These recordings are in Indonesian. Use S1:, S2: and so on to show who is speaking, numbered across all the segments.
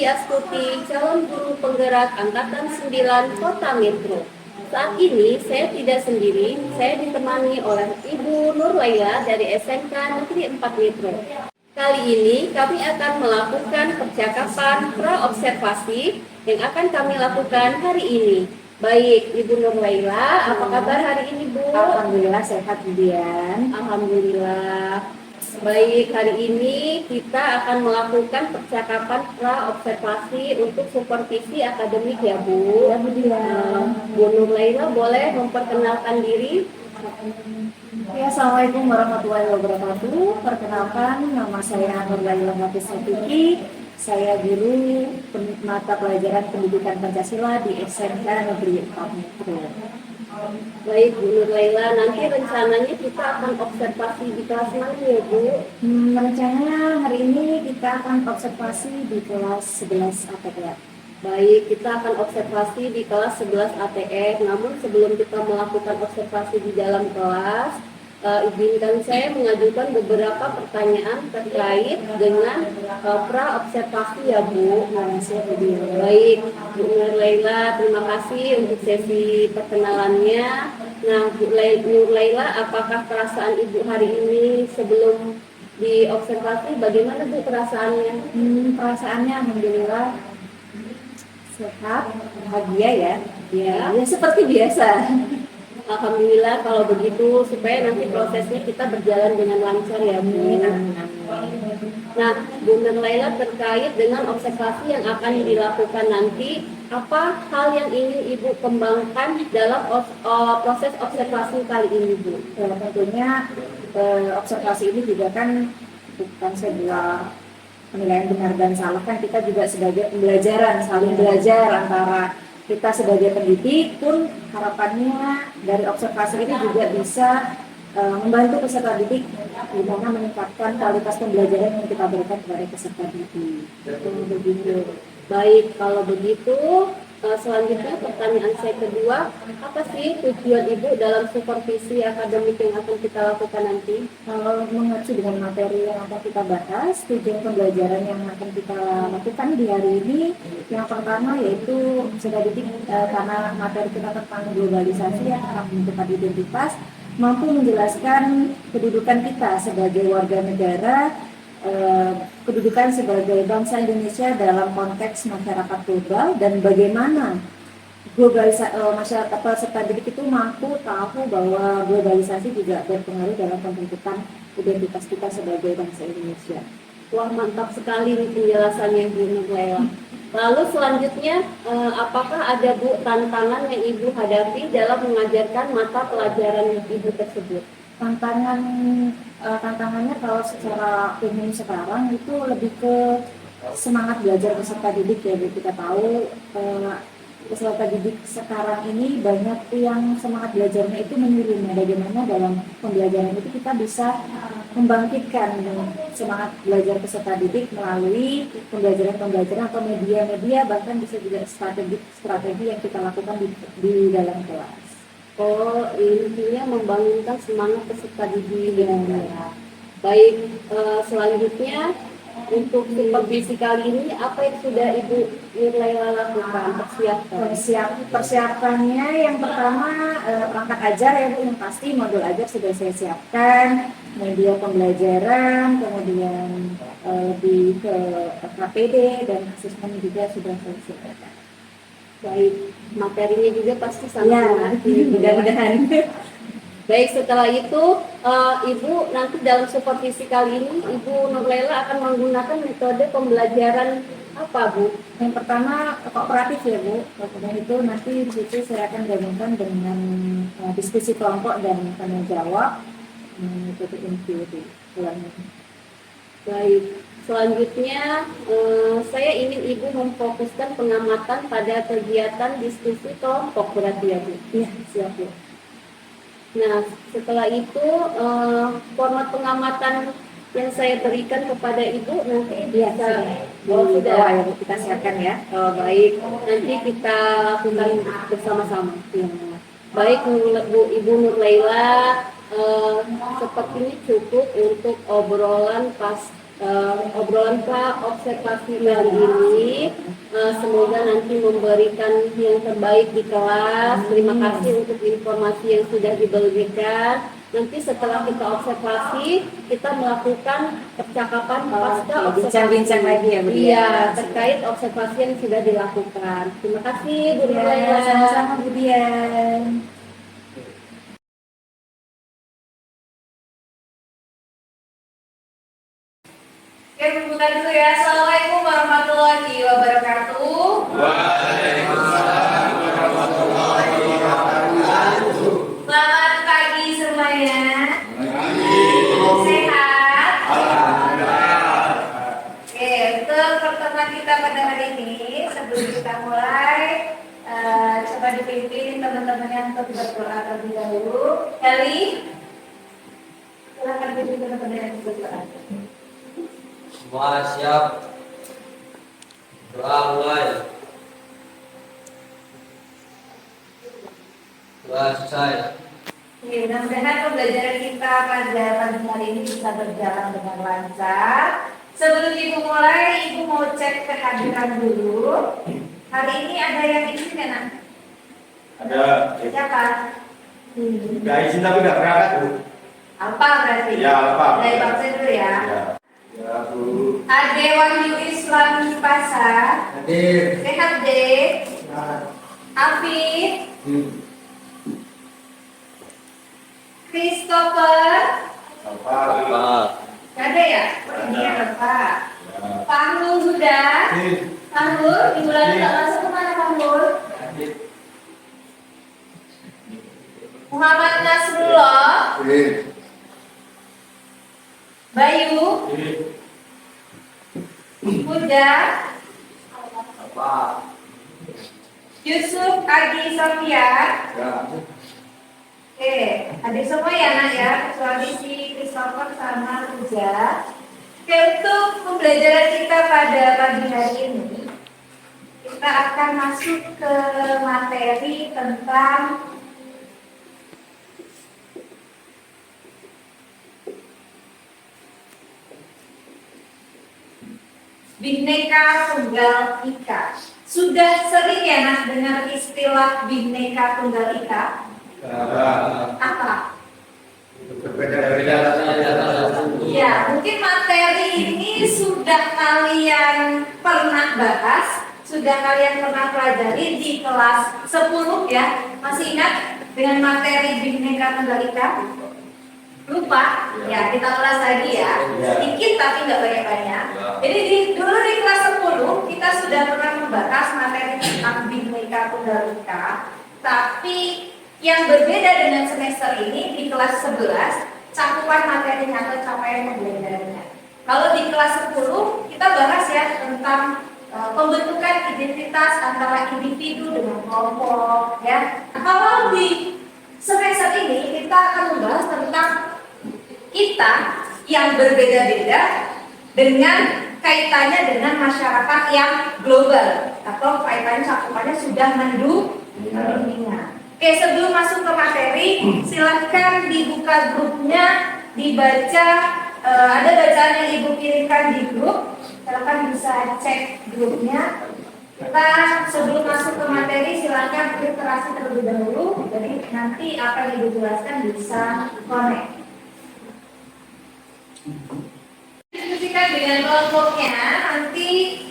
S1: Astuti, calon guru penggerak Angkatan 9 Kota Metro. Saat ini saya tidak sendiri, saya ditemani oleh Ibu Nur Laila dari SMK Negeri 4 Metro. Kali ini kami akan melakukan percakapan pra-observasi yang akan kami lakukan hari ini. Baik, Ibu Nur Laila, apa kabar hari ini, Bu?
S2: Alhamdulillah sehat, Dian.
S1: Alhamdulillah. Baik, hari ini kita akan melakukan percakapan pra-observasi untuk supervisi akademik ya, Bu.
S2: Ya, Bu Dian.
S1: Bu Nur Laila boleh memperkenalkan diri?
S2: Ya, Assalamualaikum warahmatullahi wabarakatuh. Perkenalkan, nama saya Nur Laila Hafiz Safiki. Saya guru mata pelajaran pendidikan Pancasila di SMK Negeri 4 Metro.
S1: Baik, Bu Nur Laila, nanti rencananya kita akan observasi di kelas mana ya, Bu?
S2: Rencananya hari ini kita akan observasi di kelas 11 ATR.
S1: Baik, kita akan observasi di kelas 11 ATR. Namun sebelum kita melakukan observasi di dalam kelas, izinkan saya mengajukan beberapa pertanyaan terkait dengan pra-observasi ya, Bu. Baik, Bu Nur Laila, terima kasih untuk sesi perkenalannya. Nah, Bu Nur Laila, apakah perasaan Ibu hari ini sebelum diobservasi? Bagaimana Bu perasaannya?
S2: Perasaannya alhamdulillah sehat, bahagia ya.
S1: Ya,
S2: Ya seperti biasa.
S1: alhamdulillah kalau begitu, supaya nanti prosesnya kita berjalan dengan lancar ya, Bu. Nah, Bu Nur Laila, terkait dengan observasi yang akan dilakukan nanti, apa hal yang ingin Ibu kembangkan dalam proses observasi kali ini, Bu?
S2: Ya, tentunya observasi ini juga kan bukan sebuah penilaian benar dan salah, kan kita juga sebagai pembelajaran, saling belajar antara kita sebagai pendidik pun harapannya dari observasi ini juga bisa membantu peserta didik gimana meningkatkan kualitas pembelajaran yang kita berikan kepada peserta didik.
S1: Begitu. Baik, kalau begitu selanjutnya pertanyaan saya kedua, apa sih tujuan Ibu dalam supervisi akademik yang akan kita lakukan nanti?
S2: Kalau mengacu dengan materi yang akan kita bahas, tujuan pembelajaran yang akan kita lakukan di hari ini, yang pertama yaitu peserta didik karena materi kita tentang globalisasi yang akan menentukan identitas, mampu menjelaskan kedudukan kita sebagai warga negara, kedudukan sebagai bangsa Indonesia dalam konteks masyarakat global, dan bagaimana masyarakat peserta didik itu mampu tahu bahwa globalisasi juga berpengaruh dalam pembentukan identitas kita sebagai bangsa Indonesia.
S1: Wah, mantap sekali nih penjelasannya, Bu Nur Laila. Lalu selanjutnya, apakah ada Bu tantangan yang Ibu hadapi dalam mengajarkan mata pelajaran Ibu tersebut?
S2: Tantangannya kalau secara umum sekarang itu lebih ke semangat belajar peserta didik ya, Bu. Kita tahu peserta didik sekarang ini banyak yang semangat belajarnya itu menurun. Bagaimana dalam pembelajaran itu kita bisa membangkitkan semangat belajar peserta didik melalui pembelajaran atau media-media, bahkan bisa juga strategi yang kita lakukan di dalam kelas.
S1: Oh, intinya membangunkan semangat peserta didik ya. Baik, selanjutnya untuk supervisi kali ini apa yang sudah Ibu Nur Laila lakukan?
S2: Persiapannya yang pertama perangkat ajar ya, Bu, yang pasti modul ajar sudah saya siapkan, media pembelajaran, kemudian di KPD dan asesmen juga sudah saya siapkan.
S1: Baik, materinya juga pasti sangat menarik.
S2: Mudah-mudahan.
S1: Baik, setelah itu Ibu nanti dalam supervisi kali ini Ibu Nur Laila akan menggunakan metode pembelajaran apa, Bu?
S2: Yang pertama kooperatif ya, Bu. Kemudian itu nanti di situ saya akan gabungkan dengan diskusi kelompok dan tanya jawab, metode intuitif.
S1: Baik, selanjutnya saya ingin Ibu memfokuskan pengamatan pada kegiatan diskusi kelompok, berarti ya, Bu?
S2: Iya, siap, Bu.
S1: Nah, setelah itu format pengamatan yang saya berikan kepada Ibu nanti bisa
S2: sudah ya, kita siapkan ya.
S1: Baik, nanti kita lakukan bersama-sama. Ya. Baik, Ibu Nur Laila, sepertinya cukup untuk obrolan obrolan observasi kali ini. Semoga nanti memberikan yang terbaik di kelas. Terima kasih untuk informasi yang sudah diberikan. Nanti setelah kita observasi, kita melakukan percakapan pasca observasi.
S2: Bincang-bincang lagi ya, Bu Dian?
S1: Iya, terkait observasi yang sudah dilakukan. Terima kasih, Bu Dian.
S2: Sama-sama, Bu Dian.
S3: Oke, buka dulu ya. Assalamualaikum warahmatullahi wabarakatuh.
S4: Waalaikumsalam warahmatullahi wabarakatuh.
S3: Selamat pagi semuanya. Sehat?
S4: Alhamdulillah.
S3: Oke, untuk pertemuan kita pada hari ini, sebelum kita mulai, coba dipimpin teman-teman untuk berdoa terlebih dahulu. Kali, silakan pimpin teman-teman yang berdoa.
S5: Semua siap. Doa mulai. Doa selesai.
S3: Oke, mudah-mudahan pembelajaran kita pada pagi hari ini bisa berjalan dengan lancar. Sebelum Ibu mulai, Ibu mau cek kehadiran dulu. Hari ini ada yang izin ya, Nak?
S4: Ada.
S3: Siapa?
S4: Gak izin tapi gak berangkat, Bu.
S3: Alpa berarti?
S4: Ya, Alpa.
S3: Dari Bangsa dulu ya.
S4: Ya, Bu.
S3: Ade Wahyu Islam Pasar.
S5: Hadir.
S3: Sehat, De. Afif. Christopher.
S4: Apa?
S3: Gak ada ya? Oh, ini ada Pak. Panggul sudah. Panggul, di bulan tak masuk kemana Panggul? Muhammad Nasrullah. Bayu. Huda. Yusuf Agi Sofian. Oke, adik semua ya Nak ya, kecuali si Christopher sama Puja. Oke, untuk pembelajaran kita pada pagi hari ini, kita akan masuk ke materi tentang Bhinneka Tunggal Ika. Sudah sering ya Nak dengar istilah Bhinneka Tunggal Ika? Apa?
S4: Berbeda-beda.
S3: Ya, mungkin materi ini sudah kalian pernah bahas, sudah kalian pernah pelajari di kelas 10 ya. Masih ingat dengan materi Bhinneka Tunggal Ika? Lupa? Ya, kita ulas lagi ya. Sedikit tapi nggak banyak-banyak. Jadi dulu di kelas 10 kita sudah pernah membahas materi tentang Bhinneka Tunggal Ika, tapi yang berbeda dengan semester ini di kelas 11 cakupan materinya atau capaian pembelajarannya. Kalau di kelas 10 kita bahas ya tentang pembentukan identitas antara individu dengan kelompok ya. Nah, kalau di semester ini kita akan membahas tentang kita yang berbeda-beda dengan kaitannya dengan masyarakat yang global atau kaitannya cakupannya sudah mendunia. Oke, sebelum masuk ke materi, silahkan dibuka grupnya, dibaca, ada bacaan yang Ibu kirimkan di grup, silahkan bisa cek grupnya. Kita sebelum masuk ke materi, silahkan filtrasi terlebih dahulu, jadi nanti apa yang Ibu jelaskan bisa connect. Diskusikan dengan kelompoknya, nanti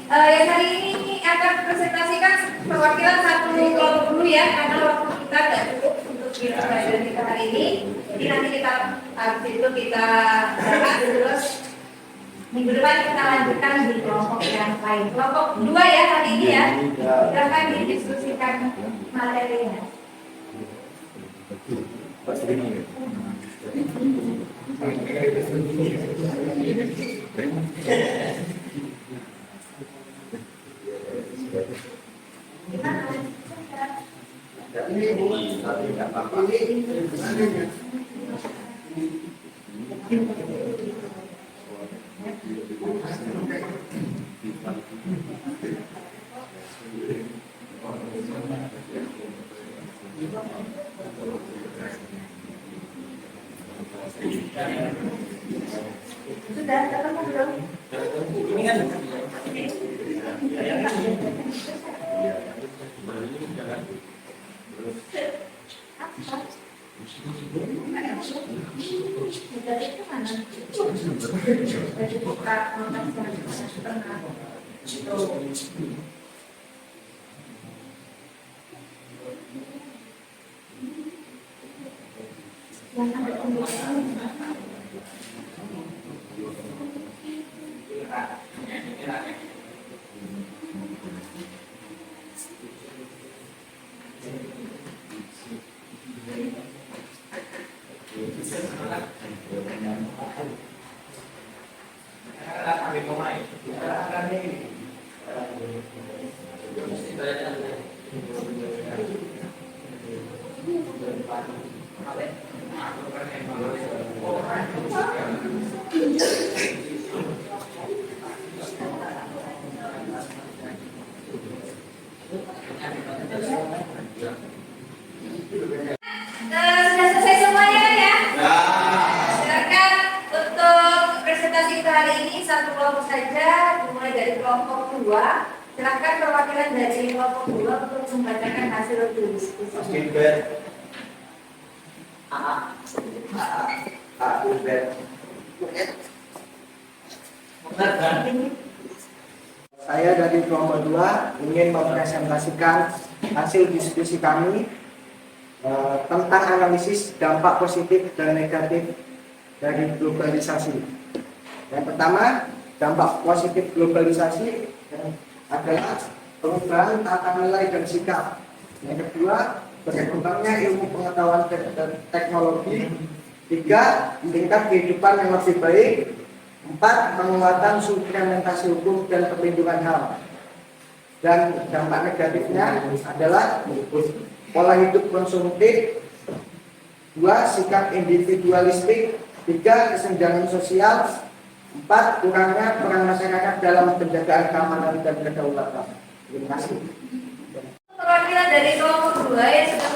S3: yang hari ini akan presentasikan perwakilan satu kelompok dulu ya, karena waktu kita tidak cukup untuk pelajaran kita hari ini. Jadi nanti kita habis itu kita bahas terus minggu depan kita lanjutkan di kelompok yang lain. Kelompok 2 ya hari ini ya, silakan didiskusikan materinya. Sudah ketemu belum? Sudah selesai semuanya kan ya? Silakan untuk presentasi kita hari ini satu kelompok saja, dimulai dari kelompok 2. Silakan perwakilan dari kelompok 2 untuk membacakan hasil diskusi.
S6: Saya dari kelompok 2 ingin mempresentasikan hasil diskusi kami tentang analisis dampak positif dan negatif dari globalisasi. Yang pertama, dampak positif globalisasi adalah perubahan tata nilai dan sikap. Yang kedua, berkembangnya ilmu pengetahuan dan teknologi. 3, meningkat kehidupan yang lebih baik. 4, penguatan suplementasi hukum dan perlindungan HAM. Dan dampak negatifnya adalah pola hidup konsumtif. 2, sikap individualistik. 3, kesenjangan sosial. 4, kurangnya peran masyarakat dalam penjagaan keamanan dan kedaulatan. Terima kasih.
S3: Perwakilan dari kelompok 2 yang sudah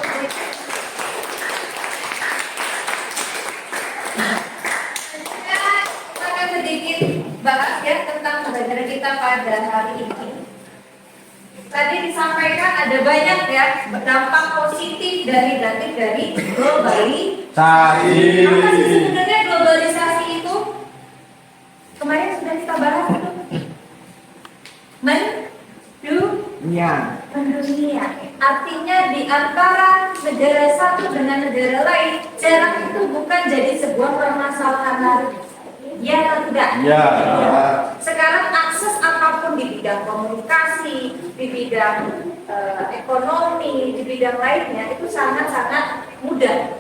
S3: kita akan sedikit bahas ya tentang pembelajaran kita pada hari ini. Tadi disampaikan ada banyak ya dampak positif dan negatif dari globalisasi. Apa sih sebenarnya globalisasi itu? Kemarin sudah kita bahas itu. Mendunia. Artinya di antara negara satu dengan negara lain, jarak itu bukan jadi sebuah permasalahan lagi. Ya atau tidak?
S4: Ya.
S3: Sekarang akses apapun di bidang komunikasi, di bidang ekonomi, di bidang lainnya itu sangat-sangat mudah.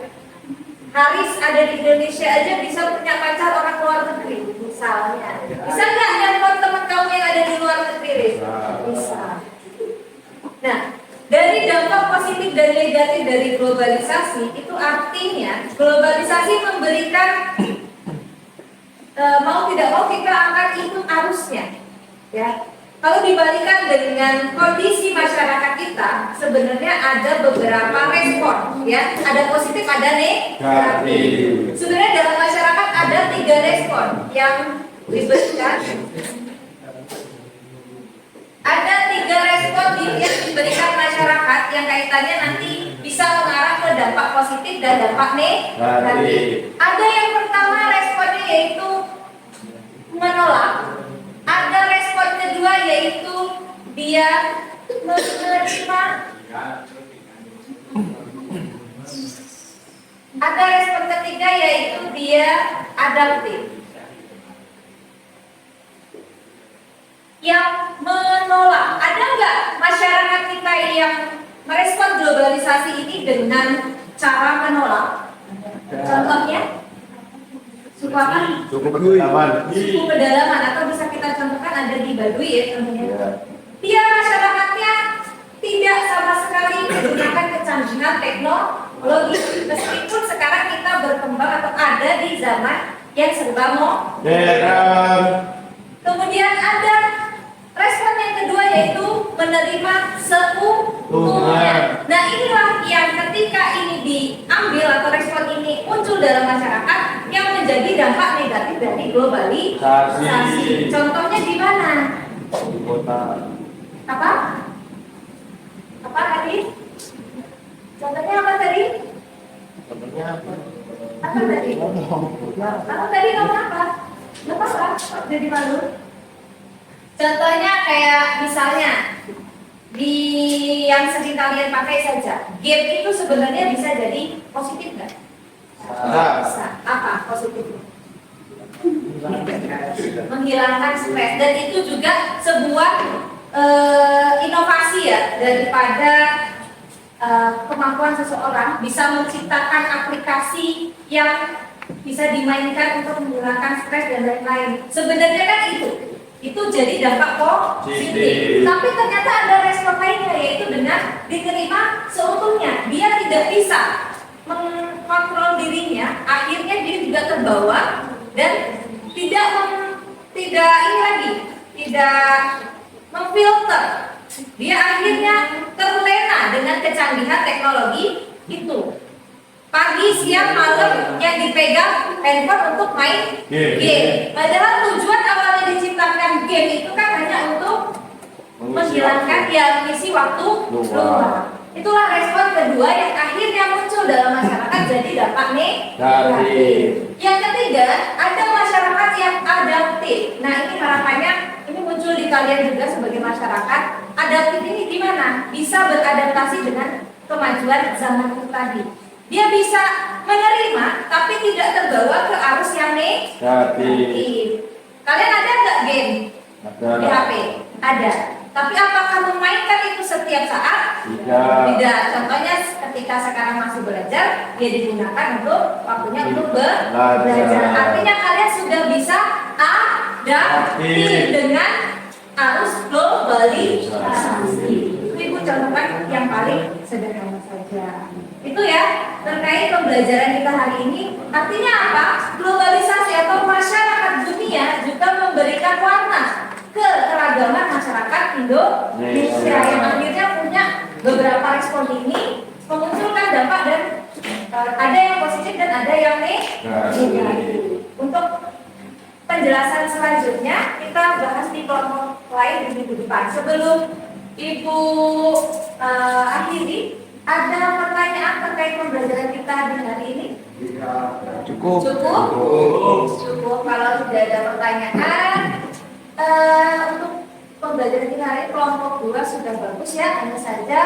S3: Haris ada di Indonesia aja bisa punya pacar orang luar negeri, misalnya. Bisa nggak nelfon teman kamu yang ada di luar negeri? Bisa. Nah, dari dampak positif dan negatif dari globalisasi itu artinya globalisasi memberikan mau tidak mau kita akan ikut arusnya, ya. Kalau dibandingkan dengan kondisi masyarakat kita, sebenarnya ada beberapa respon, ya. Ada positif, ada negatif. Sebenarnya dalam masyarakat ada 3 respon yang diberikan. Ada 3 respon yang diberikan masyarakat yang kaitannya nanti bisa mengarah ke dampak positif dan dampak negatif. Ada yang pertama responnya yaitu menolak. Ada respon kedua yaitu dia menerima. Ada respon ketiga yaitu dia adaptif. Yang menolak, ada nggak masyarakat kita yang merespon globalisasi ini dengan cara menolak? Contohnya? Suku apa?
S4: Suku pedalaman.
S3: Suku pedalaman, atau bisa kita contohkan ada di Baduy ya contohnya. Dia masyarakatnya tidak sama sekali menggunakan kecanggihan teknologi, meskipun sekarang kita berkembang atau ada di zaman yang serba modern. Kemudian ada respon yang kedua yaitu menerima seutuhnya. Nah, inilah yang ketika ini diambil atau respon ini muncul dalam masyarakat yang menjadi dampak negatif dari globalisasi. Contohnya di mana?
S4: Di kota.
S3: Apa? Apa tadi? Contohnya apa tadi?
S4: Contohnya apa?
S3: Apa tadi? Apa tadi ngomong apa? Apa? Jadi malu. Contohnya kayak misalnya di yang sering kalian pakai saja, game itu sebenarnya bisa jadi positif nggak? Bisa. Apa positifnya? Menghilangkan stres, dan itu juga sebuah inovasi ya daripada kemampuan seseorang bisa menciptakan aplikasi yang bisa dimainkan untuk menghilangkan stres dan lain-lain. Sebenarnya kan itu jadi dampak positif. Tapi ternyata ada respon lainnya, yaitu dengan diterima seutuhnya. Dia tidak bisa mengontrol dirinya, akhirnya dia juga terbawa dan tidak memfilter. Dia akhirnya terlena dengan kecanggihan teknologi itu. Pagi, siang, malam yang dipegang handphone untuk main game. Padahal tujuan awalnya diciptakan game itu kan hanya untuk mengisi waktu luang. Itulah respon kedua yang akhirnya muncul dalam masyarakat jadi dampak negatif. Yang ketiga, ada masyarakat yang adaptif. Nah, ini harapannya ini muncul di kalian juga sebagai masyarakat. Adaptif ini gimana? Bisa beradaptasi dengan kemajuan zaman itu tadi. Dia bisa menerima tapi tidak terbawa ke arus yang negatif. Kalian ada nggak game di HP? Ada. Tapi apakah memainkan itu setiap saat? Tidak. Contohnya ketika sekarang masih belajar, dia digunakan untuk waktunya untuk belajar. Artinya kalian sudah bisa adaptif dengan arus globalisasi. Ibu contohkan yang paling sederhana saja. Itu ya terkait pembelajaran kita hari ini. Artinya apa? Globalisasi atau masyarakat dunia juga memberikan warna ke keragaman masyarakat Indonesia yang akhirnya punya beberapa respon ini memunculkan dampak dan ada yang positif dan ada yang negatif. Untuk penjelasan selanjutnya kita bahas di kelompok lain di minggu depan. Sebelum Ibu akhiri, ada pertanyaan terkait pembelajaran kita di hari ini?
S4: Cukup.
S3: Cukup. Kalau tidak ada pertanyaan, untuk pembelajaran kita hari ini kelompok 2 sudah bagus ya. Hanya saja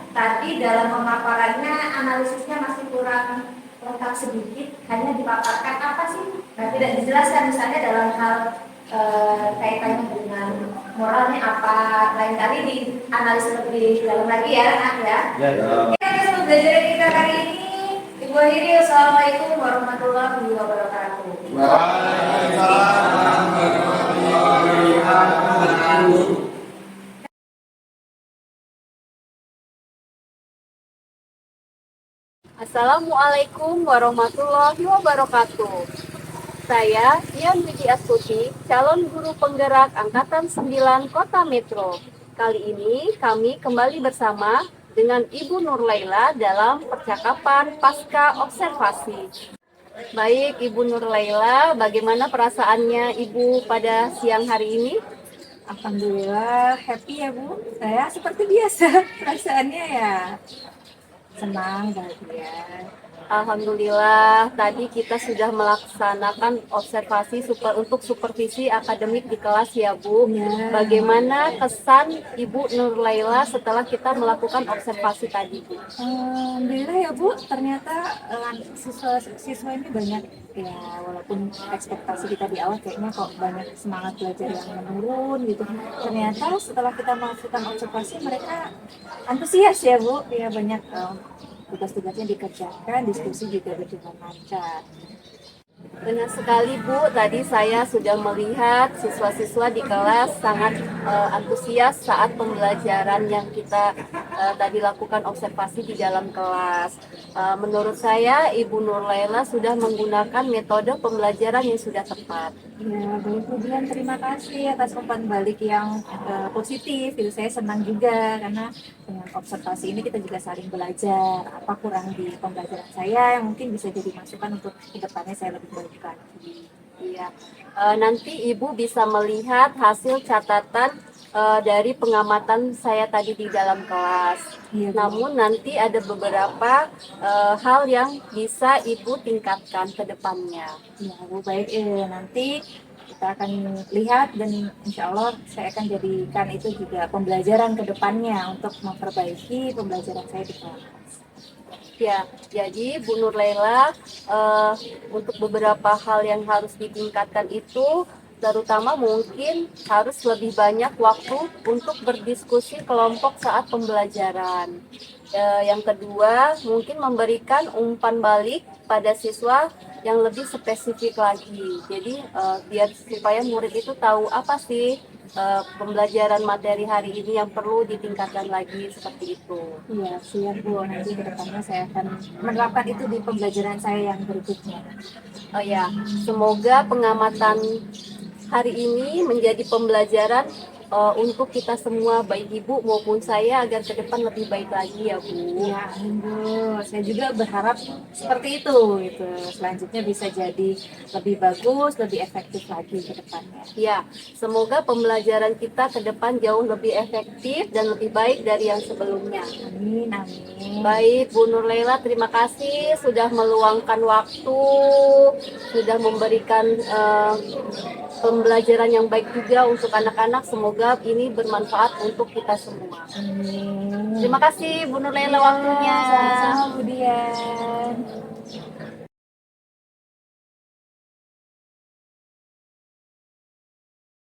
S3: tadi dalam pemaparannya analisisnya masih kurang lengkap sedikit. Hanya dipaparkan apa sih? Nah, tidak dijelaskan misalnya dalam hal kaitannya dengan moralnya apa. Lain kali dianalisis lebih dalam lagi ya, Nak ya. Untuk pembelajaran kita hari ini, Ibu akhiri, Assalamualaikum warahmatullahi wabarakatuh.
S4: Waalaikumsalam warahmatullahi wabarakatuh.
S1: Assalamualaikum warahmatullahi wabarakatuh. Saya Dian Widi Astuti, calon guru penggerak Angkatan 9 Kota Metro. Kali ini kami kembali bersama dengan Ibu Nur Laila dalam percakapan pasca observasi. Baik Ibu Nur Laila, bagaimana perasaannya Ibu pada siang hari ini?
S2: Alhamdulillah happy ya Bu. Saya seperti biasa perasaannya ya senang, bahagia.
S1: Alhamdulillah, tadi kita sudah melaksanakan observasi untuk supervisi akademik di kelas ya Bu.
S2: Ya.
S1: Bagaimana kesan Ibu Nur Laila setelah kita melakukan observasi tadi Bu?
S2: Alhamdulillah ya Bu, ternyata siswa ini banyak ya, walaupun ekspektasi kita di awal kayaknya kok banyak semangat belajar yang menurun gitu. Ternyata setelah kita melakukan observasi mereka antusias ya Bu, ya banyak tugas-tugasnya dikerjakan, diskusi juga berjalan lancar.
S1: Benar sekali Bu, tadi saya sudah melihat siswa-siswa di kelas sangat antusias saat pembelajaran yang kita tadi lakukan observasi di dalam kelas. Menurut saya Ibu Nur Laila sudah menggunakan metode pembelajaran yang sudah tepat.
S2: Ya, baik Bu Dian, terima kasih atas umpan balik yang positif. Itu saya senang juga karena dengan observasi ini kita juga saling belajar apa kurang di pembelajaran saya yang mungkin bisa jadi masukan untuk kedepannya saya lebih baik lagi.
S1: Iya. Nanti Ibu bisa melihat hasil catatan dari pengamatan saya tadi di dalam kelas.
S2: Iya, Bu.
S1: Namun nanti ada beberapa hal yang bisa Ibu tingkatkan ke depannya.
S2: Ya, Bu, baik. Nanti kita akan lihat dan insya Allah saya akan jadikan itu juga pembelajaran ke depannya untuk memperbaiki pembelajaran saya di kelas.
S1: Ya, jadi Bu Nur Laila, untuk beberapa hal yang harus ditingkatkan itu, terutama mungkin harus lebih banyak waktu untuk berdiskusi kelompok saat pembelajaran. Yang kedua, mungkin memberikan umpan balik pada siswa yang lebih spesifik lagi. Jadi biar supaya murid itu tahu apa sih pembelajaran materi hari ini yang perlu ditingkatkan lagi seperti itu.
S2: Iya, siap Bu. Nanti ke depannya saya akan menerapkan itu di pembelajaran saya yang berikutnya.
S1: Oh ya, semoga pengamatan hari ini menjadi pembelajaran untuk kita semua, baik Ibu maupun saya, agar ke depan lebih baik lagi ya Bu.
S2: Iya, amin, Bu. Saya juga berharap seperti itu gitu. Selanjutnya bisa jadi lebih bagus, lebih efektif lagi ke depannya.
S1: Ya, semoga pembelajaran kita ke depan jauh lebih efektif dan lebih baik dari yang sebelumnya.
S2: Amin, amin.
S1: Baik, Bu Nur Laila, terima kasih sudah meluangkan waktu, sudah memberikan pembelajaran yang baik juga untuk anak-anak. Semoga ini bermanfaat untuk kita semua.
S2: Amin.
S1: Terima kasih Bu Nur Laila waktunya.
S2: Sama-sama Bu Dia.